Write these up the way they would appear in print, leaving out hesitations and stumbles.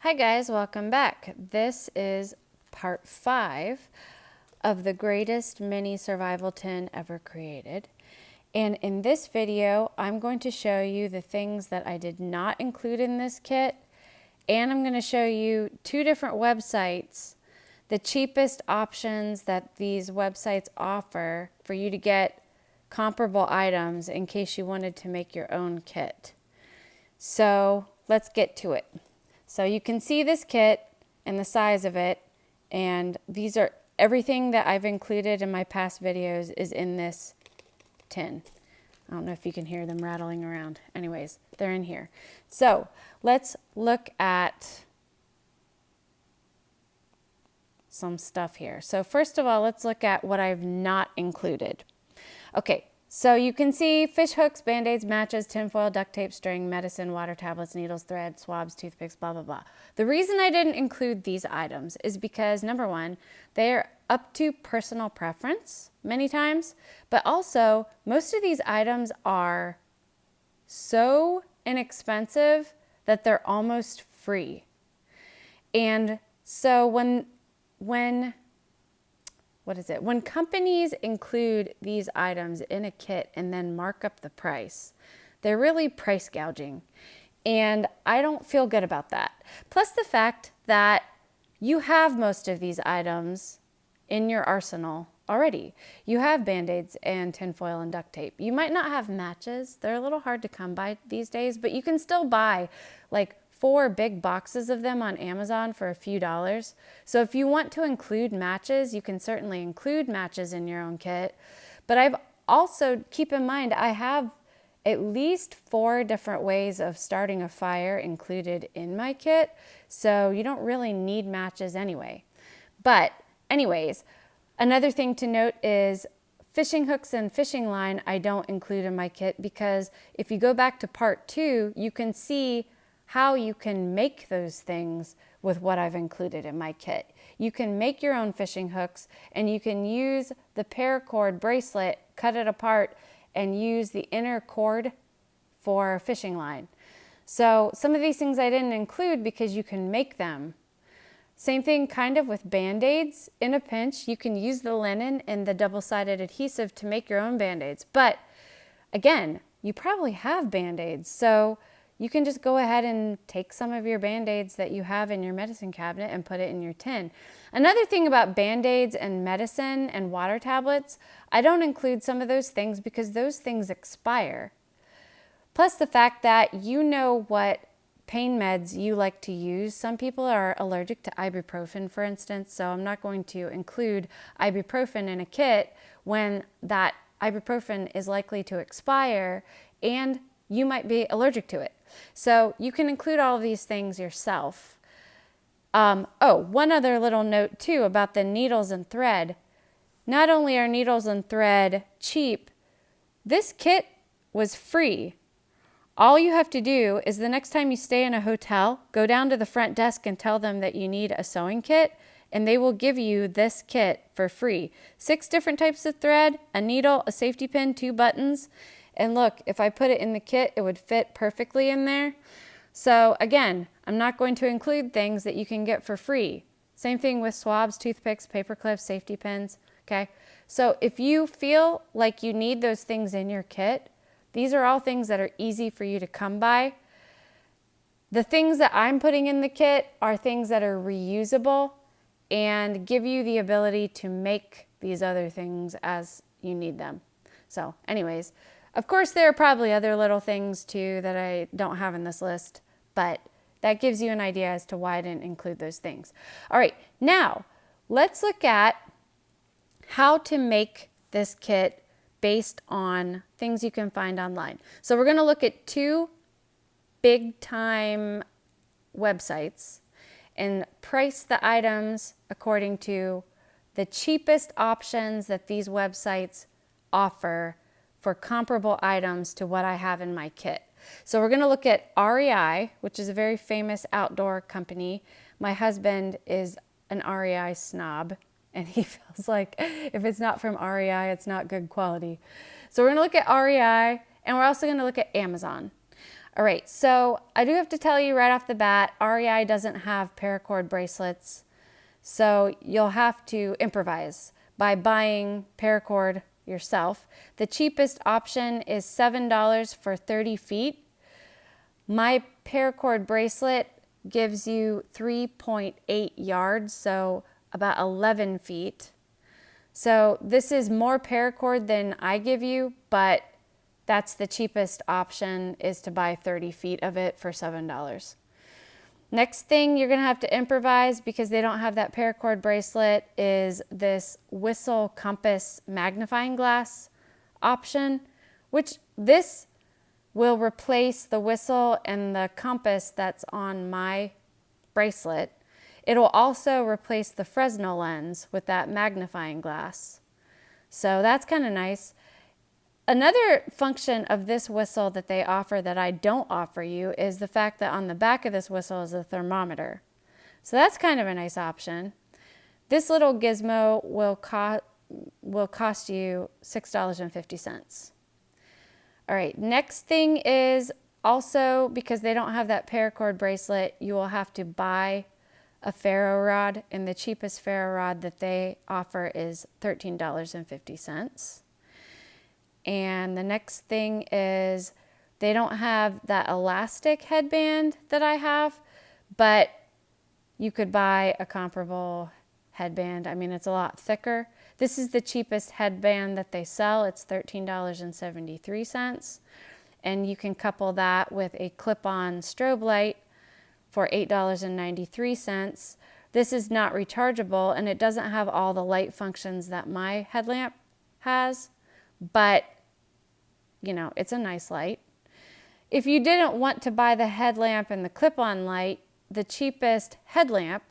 Hi guys, welcome back. This is part 5 of the greatest mini survival tin ever created. And in this video, I'm going to show you the things that I did not include in this kit. And I'm going to show you 2 different websites, the cheapest options that these websites offer for you to get comparable items in case you wanted to make your own kit. So let's get to it. So you can see this kit and the size of it, and these are everything that I've included in my past videos is in this tin. I don't know if you can hear them rattling around. Anyways, they're in here. So let's look at some stuff here. So first of all, let's look at what I've not included. Okay. So you can see fish hooks, band-aids, matches, tinfoil, duct tape, string, medicine, water tablets, needles, thread, swabs, toothpicks, blah, blah, blah. The reason I didn't include these items is because, number one, they're up to personal preference many times, but also most of these items are so inexpensive that they're almost free. And so when companies include these items in a kit and then mark up the price, they're really price gouging. And I don't feel good about that. Plus the fact that you have most of these items in your arsenal already. You have band-aids and tinfoil and duct tape. You might not have matches. They're a little hard to come by these days, but you can still buy like 4 big boxes of them on Amazon for a few dollars. So if you want to include matches, you can certainly include matches in your own kit. But I've also, keep in mind, I have at least 4 different ways of starting a fire included in my kit. So you don't really need matches anyway. But anyways, another thing to note is fishing hooks and fishing line I don't include in my kit because if you go back to part 2, you can see how you can make those things with what I've included in my kit. You can make your own fishing hooks and you can use the paracord bracelet, cut it apart, and use the inner cord for fishing line. So some of these things I didn't include because you can make them. Same thing kind of with band-aids. In a pinch, you can use the linen and the double-sided adhesive to make your own band-aids. But again, you probably have band-aids, so you can just go ahead and take some of your band-aids that you have in your medicine cabinet and put it in your tin. Another thing about band-aids and medicine and water tablets, I don't include some of those things because those things expire. Plus the fact that you know what pain meds you like to use. Some people are allergic to ibuprofen, for instance, so I'm not going to include ibuprofen in a kit when that ibuprofen is likely to expire and you might be allergic to it. So you can include all of these things yourself. One other little note too about the needles and thread. Not only are needles and thread cheap, this kit was free. All you have to do is the next time you stay in a hotel, go down to the front desk and tell them that you need a sewing kit, and they will give you this kit for free. 6 different types of thread, a needle, a safety pin, 2 buttons. And look, if I put it in the kit, it would fit perfectly in there. So again, I'm not going to include things that you can get for free. Same thing with swabs, toothpicks, paper clips, safety pins, okay? So if you feel like you need those things in your kit, these are all things that are easy for you to come by. The things that I'm putting in the kit are things that are reusable and give you the ability to make these other things as you need them. So anyways, of course, there are probably other little things too that I don't have in this list, but that gives you an idea as to why I didn't include those things. All right, now let's look at how to make this kit based on things you can find online. So we're going to look at 2 big time websites and price the items according to the cheapest options that these websites offer for comparable items to what I have in my kit. So we're going to look at REI, which is a very famous outdoor company. My husband is an REI snob, and he feels like if it's not from REI, it's not good quality. So we're going to look at REI, and we're also going to look at Amazon. All right, so I do have to tell you right off the bat, REI doesn't have paracord bracelets, so you'll have to improvise by buying paracord yourself. The cheapest option is $7 for 30 feet. My paracord bracelet gives you 3.8 yards, so about 11 feet. So this is more paracord than I give you, but that's the cheapest option, is to buy 30 feet of it for $7. Next thing you're gonna have to improvise, because they don't have that paracord bracelet, is this whistle compass magnifying glass option, which this will replace the whistle and the compass that's on my bracelet. It'll also replace the Fresnel lens with that magnifying glass. So that's kind of nice. Another function of this whistle that they offer that I don't offer you is the fact that on the back of this whistle is a thermometer. So that's kind of a nice option. This little gizmo will cost you $6.50. All right, next thing is also, because they don't have that paracord bracelet, you will have to buy a ferro rod, and the cheapest ferro rod that they offer is $13.50. And the next thing is they don't have that elastic headband that I have, but you could buy a comparable headband. I mean, it's a lot thicker. This is the cheapest headband that they sell. It's $13.73. And you can couple that with a clip-on strobe light for $8.93. This is not rechargeable, and it doesn't have all the light functions that my headlamp has, but you know, it's a nice light. If you didn't want to buy the headlamp and the clip-on light, the cheapest headlamp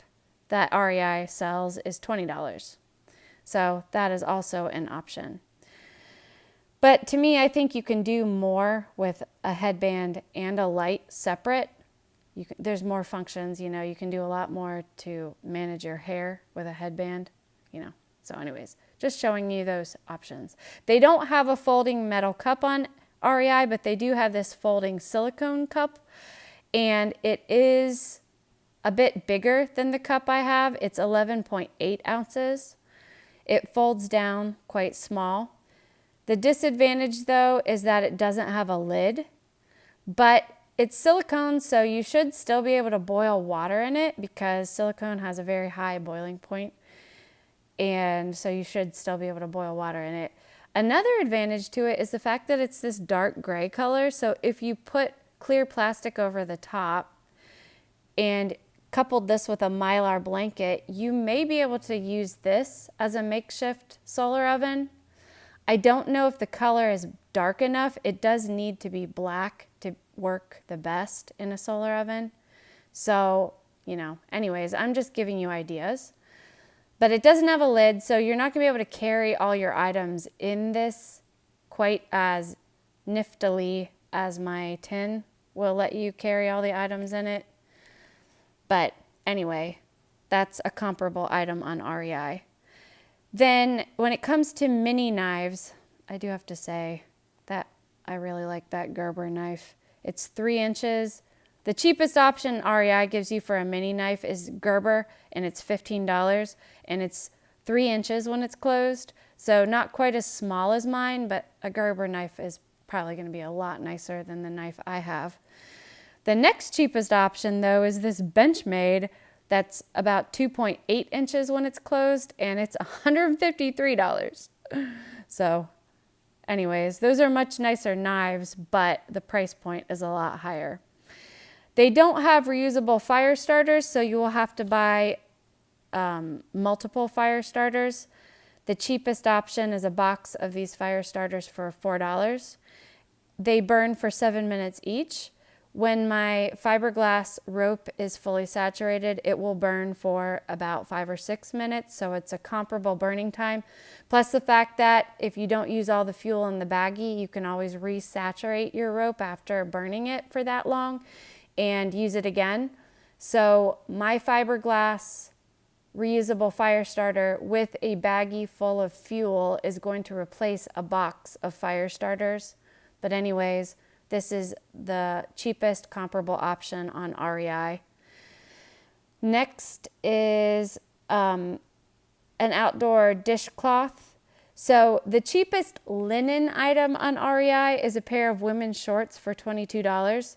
that REI sells is $20. So that is also an option. But to me, I think you can do more with a headband and a light separate. There's more functions, you know, you can do a lot more to manage your hair with a headband, you know. So anyways, just showing you those options. They don't have a folding metal cup on REI, but they do have this folding silicone cup, and it is a bit bigger than the cup I have. It's 11.8 ounces. It folds down quite small. The disadvantage, though, is that it doesn't have a lid, but it's silicone, so you should still be able to boil water in it, because silicone has a very high boiling point. And so you should still be able to boil water in it. Another advantage to it is the fact that it's this dark gray color. So if you put clear plastic over the top and coupled this with a Mylar blanket, you may be able to use this as a makeshift solar oven. I don't know if the color is dark enough. It does need to be black to work the best in a solar oven. So, you know, anyways, I'm just giving you ideas. But it doesn't have a lid, so you're not going to be able to carry all your items in this quite as niftily as my tin will let you carry all the items in it. But anyway, that's a comparable item on REI. Then when it comes to mini knives, I do have to say that I really like that Gerber knife. It's 3 inches. The cheapest option REI gives you for a mini knife is Gerber, and it's $15, and it's 3 inches when it's closed. So not quite as small as mine, but a Gerber knife is probably going to be a lot nicer than the knife I have. The next cheapest option, though, is this Benchmade that's about 2.8 inches when it's closed, and it's $153. So anyways, those are much nicer knives, but the price point is a lot higher. They don't have reusable fire starters, so you will have to buy multiple fire starters. The cheapest option is a box of these fire starters for $4. They burn for 7 minutes each. When my fiberglass rope is fully saturated, it will burn for about 5 or 6 minutes, so it's a comparable burning time. Plus the fact that if you don't use all the fuel in the baggie, you can always resaturate your rope after burning it for that long and use it again. So my fiberglass reusable fire starter with a baggie full of fuel is going to replace a box of fire starters. But anyways, This is the cheapest comparable option on REI. Next is an outdoor dishcloth. So the cheapest linen item on REI is a pair of women's shorts for $22,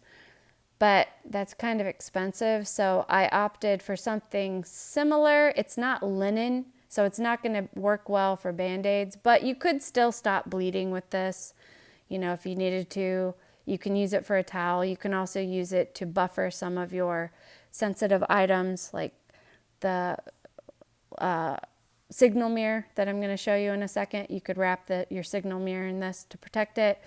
but that's kind of expensive. So I opted for something similar. It's not linen, so it's not going to work well for Band-Aids, but you could still stop bleeding with this. You know, if you needed to, you can use it for a towel. You can also use it to buffer some of your sensitive items like the signal mirror that I'm going to show you in a second. You could wrap your signal mirror in this to protect it.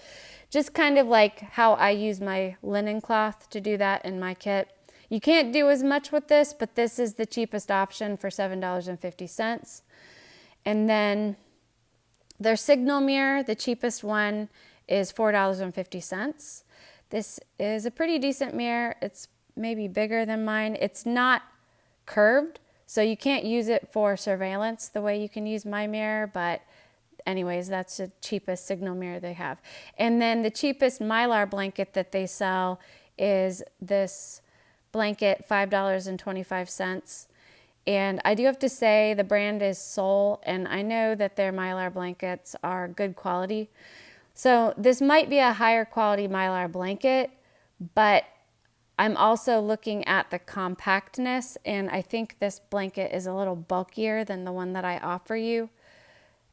Just kind of like how I use my linen cloth to do that in my kit. You can't do as much with this, but this is the cheapest option for $7.50. And then their signal mirror, the cheapest one, is $4.50. This is a pretty decent mirror. It's maybe bigger than mine. It's not curved, so you can't use it for surveillance the way you can use my mirror, but anyways, that's the cheapest signal mirror they have. And then the cheapest Mylar blanket that they sell is this blanket, $5.25. And I do have to say the brand is Soul, and I know that their Mylar blankets are good quality. So this might be a higher quality Mylar blanket, but I'm also looking at the compactness, and I think this blanket is a little bulkier than the one that I offer you.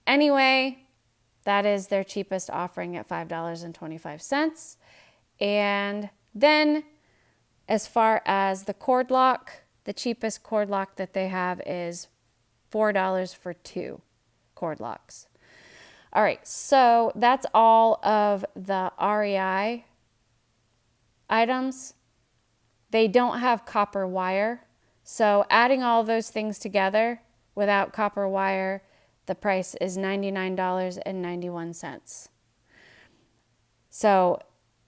Anyway, that is their cheapest offering at $5.25. And then as far as the cord lock, the cheapest cord lock that they have is $4 for 2 cord locks. All right, so that's all of the REI items. They don't have copper wire. So adding all those things together without copper wire, the price is $99.91. So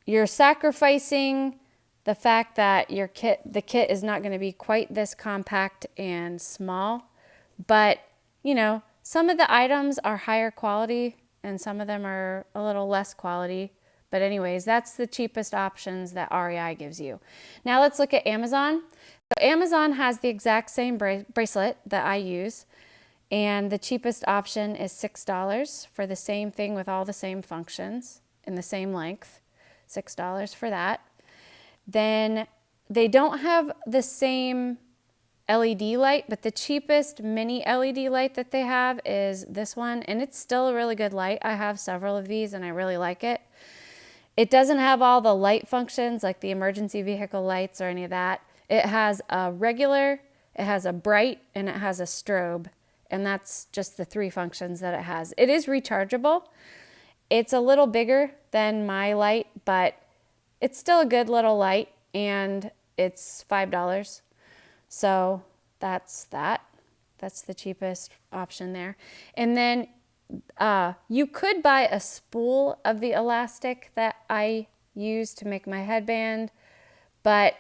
you're sacrificing the fact that the kit is not going to be quite this compact and small, but you know, some of the items are higher quality and some of them are a little less quality. But anyways, that's the cheapest options that REI gives you. Now let's look at Amazon. So Amazon has the exact same bracelet that I use, and the cheapest option is $6 for the same thing with all the same functions in the same length. $6 for that. Then they don't have the same LED light, but the cheapest mini LED light that they have is this one, and it's still a really good light. I have several of these and I really like it. It doesn't have all the light functions like the emergency vehicle lights or any of that. It has a regular, it has a bright, and it has a strobe, and that's just the 3 functions that it has. It is rechargeable. It's a little bigger than my light, but it's still a good little light, and it's $5. So that's that. That's the cheapest option there. And then you could buy a spool of the elastic that I use to make my headband, but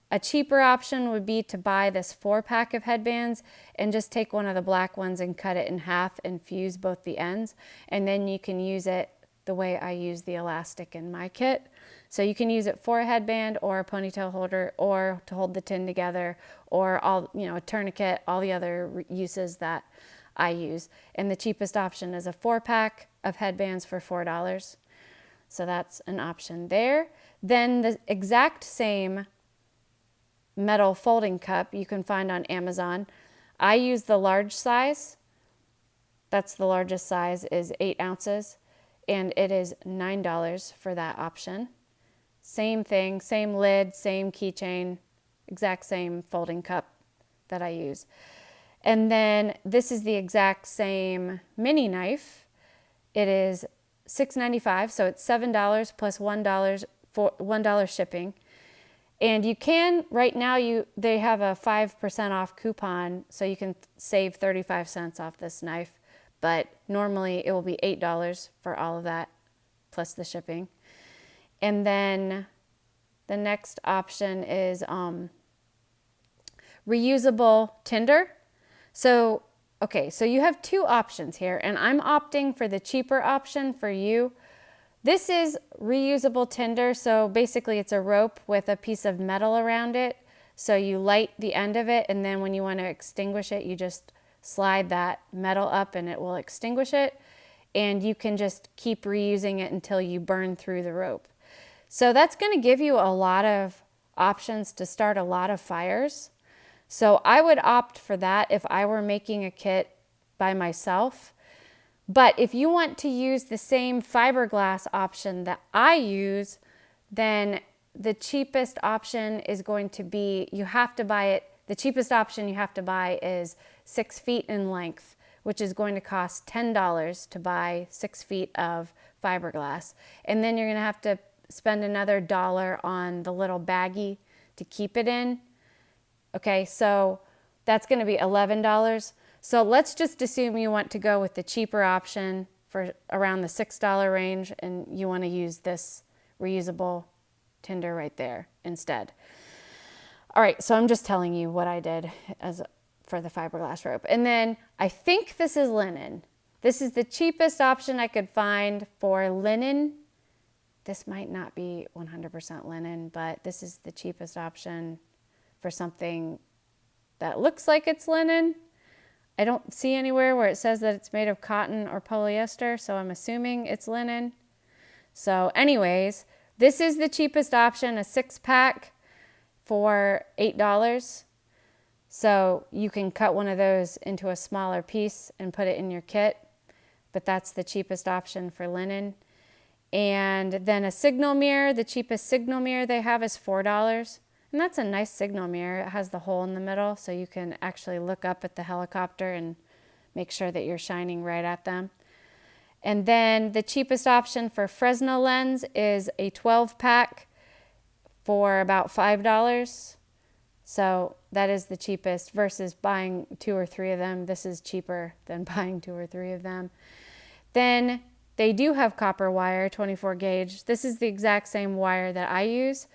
a cheaper option would be to buy this 4-pack of headbands and just take one of the black ones and cut it in half and fuse both the ends, and then you can use it the way I use the elastic in my kit. So you can use it for a headband or a ponytail holder or to hold the tin together or a tourniquet, all the other uses that I use. And the cheapest option is a 4-pack of headbands for $4. So that's an option there. Then the exact same metal folding cup you can find on Amazon. I use the large size. That's the largest size, is 8 ounces. And it is $9 for that option. Same thing, same lid, same keychain, exact same folding cup that I use. And then this is the exact same mini knife. It is $6.95, so it's $7 plus $1 shipping. And you can, right now, they have a 5% off coupon, so you can save 35 cents off this knife. But normally it will be $8 for all of that, plus the shipping. And then the next option is reusable tinder. So you have 2 options here, and I'm opting for the cheaper option for you. This is reusable tinder, so basically it's a rope with a piece of metal around it. So you light the end of it, and then when you want to extinguish it, you just slide that metal up and it will extinguish it. And you can just keep reusing it until you burn through the rope. So that's going to give you a lot of options to start a lot of fires. So I would opt for that if I were making a kit by myself. But if you want to use the same fiberglass option that I use, then the cheapest option is going to be, you have to buy it, the cheapest option you have to buy is 6 feet in length, which is going to cost $10 to buy 6 feet of fiberglass. And then you're going to have to spend another $1 on the little baggie to keep it in. Okay, so that's going to be $11. So let's just assume you want to go with the cheaper option for around the $6 range, and you want to use this reusable tinder right there instead. All right, so I'm just telling you what I did for the fiberglass rope. And then I think this is linen. This is the cheapest option I could find for linen. This might not be 100% linen, but this is the cheapest option for something that looks like it's linen. I don't see anywhere where it says that it's made of cotton or polyester, so I'm assuming it's linen. So anyways, this is the cheapest option, a 6-pack for $8. So you can cut one of those into a smaller piece and put it in your kit, but that's the cheapest option for linen. And then a signal mirror, the cheapest signal mirror they have is $4. And that's a nice signal mirror. It has the hole in the middle, so you can actually look up at the helicopter and make sure that you're shining right at them. And then the cheapest option for Fresnel lens is a 12-pack for about $5. So that is the cheapest versus buying 2 or 3 of them. This is cheaper than buying 2 or 3 of them. Then they do have copper wire, 24 gauge. This is the exact same wire that I use.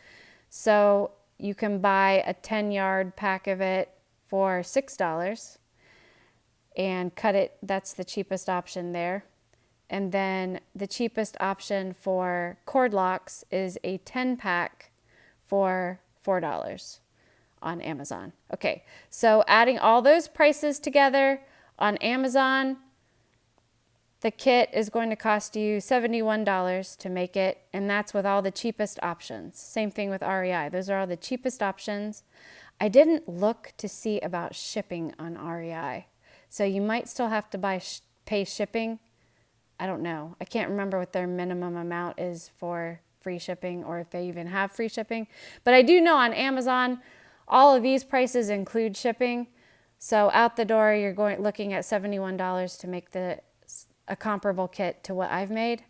So you can buy a 10-yard pack of it for $6 and cut it. That's the cheapest option there. And then the cheapest option for cord locks is a 10-pack for $4 on Amazon. Okay, so adding all those prices together on Amazon, the kit is going to cost you $71 to make it, and that's with all the cheapest options. Same thing with REI. Those are all the cheapest options. I didn't look to see about shipping on REI, so you might still have to pay shipping. I don't know. I can't remember what their minimum amount is for free shipping, or if they even have free shipping. But I do know on Amazon, all of these prices include shipping. So out the door, you're looking at $71 to make a comparable kit to what I've made.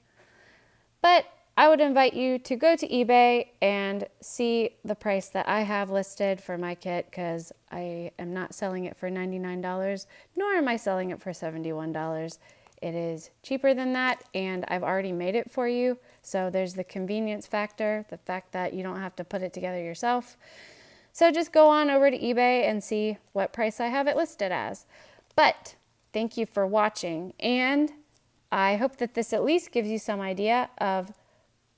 But I would invite you to go to eBay and see the price that I have listed for my kit, because I am not selling it for $99, nor am I selling it for $71. It is cheaper than that, and I've already made it for you. So there's the convenience factor, the fact that you don't have to put it together yourself. So just go on over to eBay and see what price I have it listed as. But thank you for watching, and I hope that this at least gives you some idea of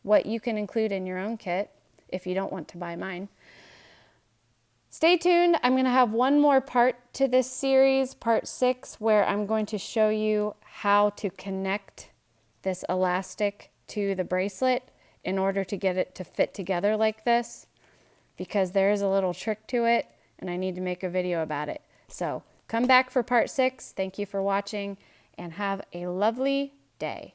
what you can include in your own kit if you don't want to buy mine. Stay tuned. I'm going to have one more part to this series, part 6, where I'm going to show you how to connect this elastic to the bracelet in order to get it to fit together like this, because there is a little trick to it and I need to make a video about it. So come back for part 6. Thank you for watching and have a lovely day.